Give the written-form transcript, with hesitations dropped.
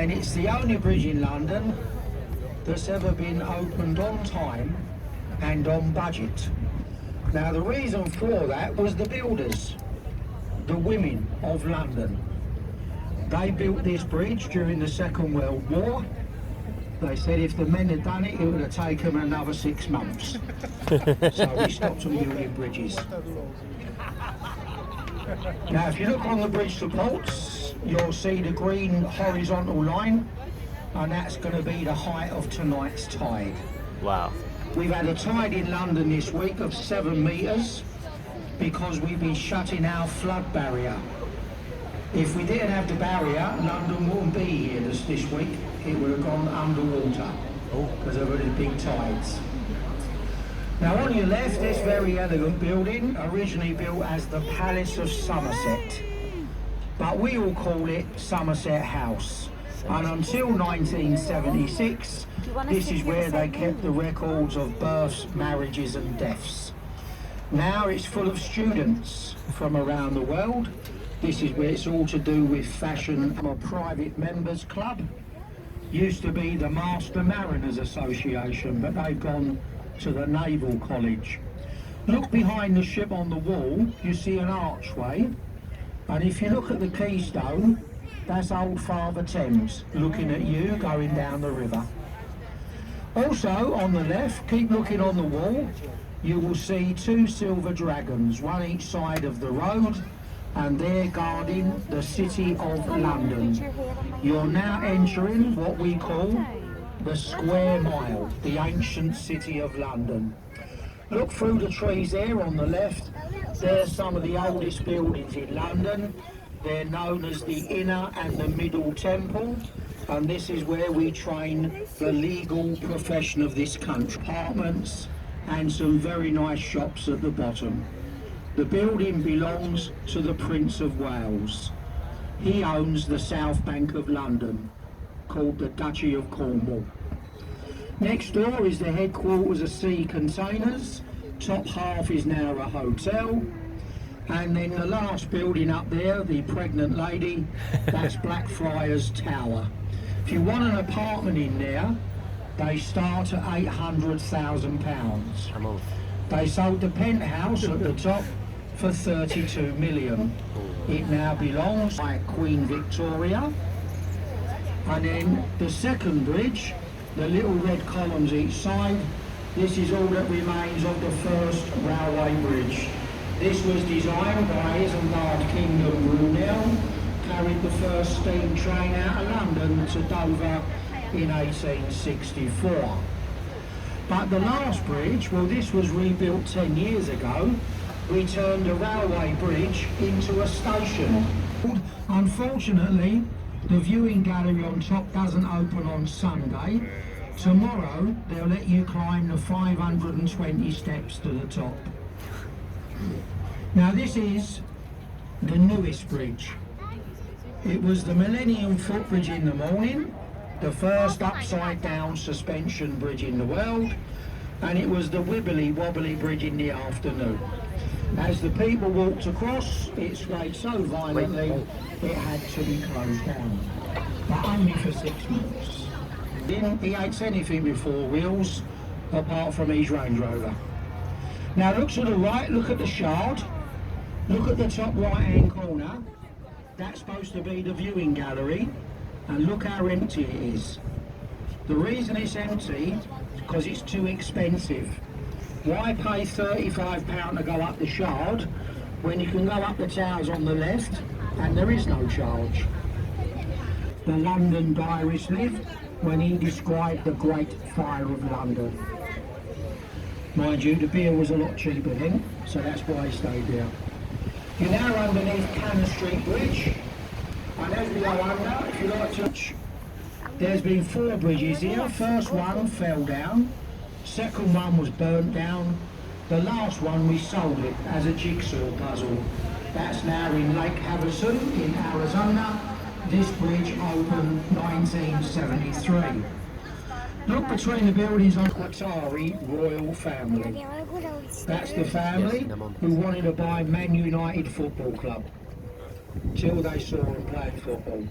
and it's the only bridge in London that's ever been opened on time and on budget. Now the reason for that was the builders, the women of London. They built this bridge during the Second World War. They said if the men had done it, it would have taken them another 6 months. So we stopped them building bridges. Now if you look on the bridge supports, you'll see the green horizontal line, and that's going to be the height of tonight's tide. Wow. We've had a tide in London this week of 7 metres because we've been shutting our flood barrier. If we didn't have the barrier, London wouldn't be here this week. It would have gone underwater because of the big tides. Now on your left, this very elegant building, originally built as the Palace of Somerset, but we all call it Somerset House. And until 1976, this is where they kept the records of births, marriages and deaths. Now it's full of students from around the world. This is where it's all to do with fashion. A private members club. Used to be the Master Mariners Association, but they've gone to the Naval College. Look behind the ship on the wall, you see an archway, and if you look at the keystone, that's old Father Thames looking at you going down the river. Also on the left, keep looking on the wall, you will see 2 silver dragons, one each side of the road, and they're guarding the City of London. You're now entering what we call the Square Mile, the ancient City of London. Look through the trees there on the left. There's some of the oldest buildings in London. They're known as the Inner and the Middle Temple, and this is where we train the legal profession of this country. Apartments and some very nice shops at the bottom. The building belongs to the Prince of Wales. He owns the South Bank of London, called the Duchy of Cornwall. Next door is the headquarters of Sea Containers. Top half is now a hotel. And then the last building up there, the pregnant lady, that's Blackfriars Tower. If you want an apartment in there, they start at £800,000. They sold the penthouse at the top for 32 million. It now belongs to Queen Victoria. And then the second bridge, the little red columns each side, this is all that remains of the first railway bridge. This was designed by Isambard Kingdom Brunel, carried the first steam train out of London to Dover in 1864. But the last bridge, well, this was rebuilt 10 years ago. We turned a railway bridge into a station. Unfortunately, the viewing gallery on top doesn't open on Sunday. Tomorrow, they'll let you climb the 520 steps to the top. Now this is the newest bridge. It was the Millennium Footbridge in the morning, the first upside down suspension bridge in the world, and it was the Wibbly Wobbly Bridge in the afternoon. As the people walked across, it swayed so violently it had to be closed down, but only for 6 months. Then he hates anything with 4 wheels apart from his Range Rover. Now look to the right, look at the Shard, look at the top right hand corner. That's supposed to be the viewing gallery, and look how empty it is. The reason it's empty is because it's too expensive. Why pay £35 to go up the Shard when you can go up the towers on the left and there is no charge? The London diarist lived when he described the Great Fire of London. Mind you, the beer was a lot cheaper then, so that's why he stayed there. You're now underneath Cannon Street Bridge, and as we go under, if you like to, there's been 4 bridges here. First one fell down, second one was burnt down, the last one we sold it as a jigsaw puzzle. That's now in Lake Havasu in Arizona. This bridge opened 1973. Look between the buildings on Qatari royal family. That's the family who wanted to buy Man United Football Club till they saw him playing football.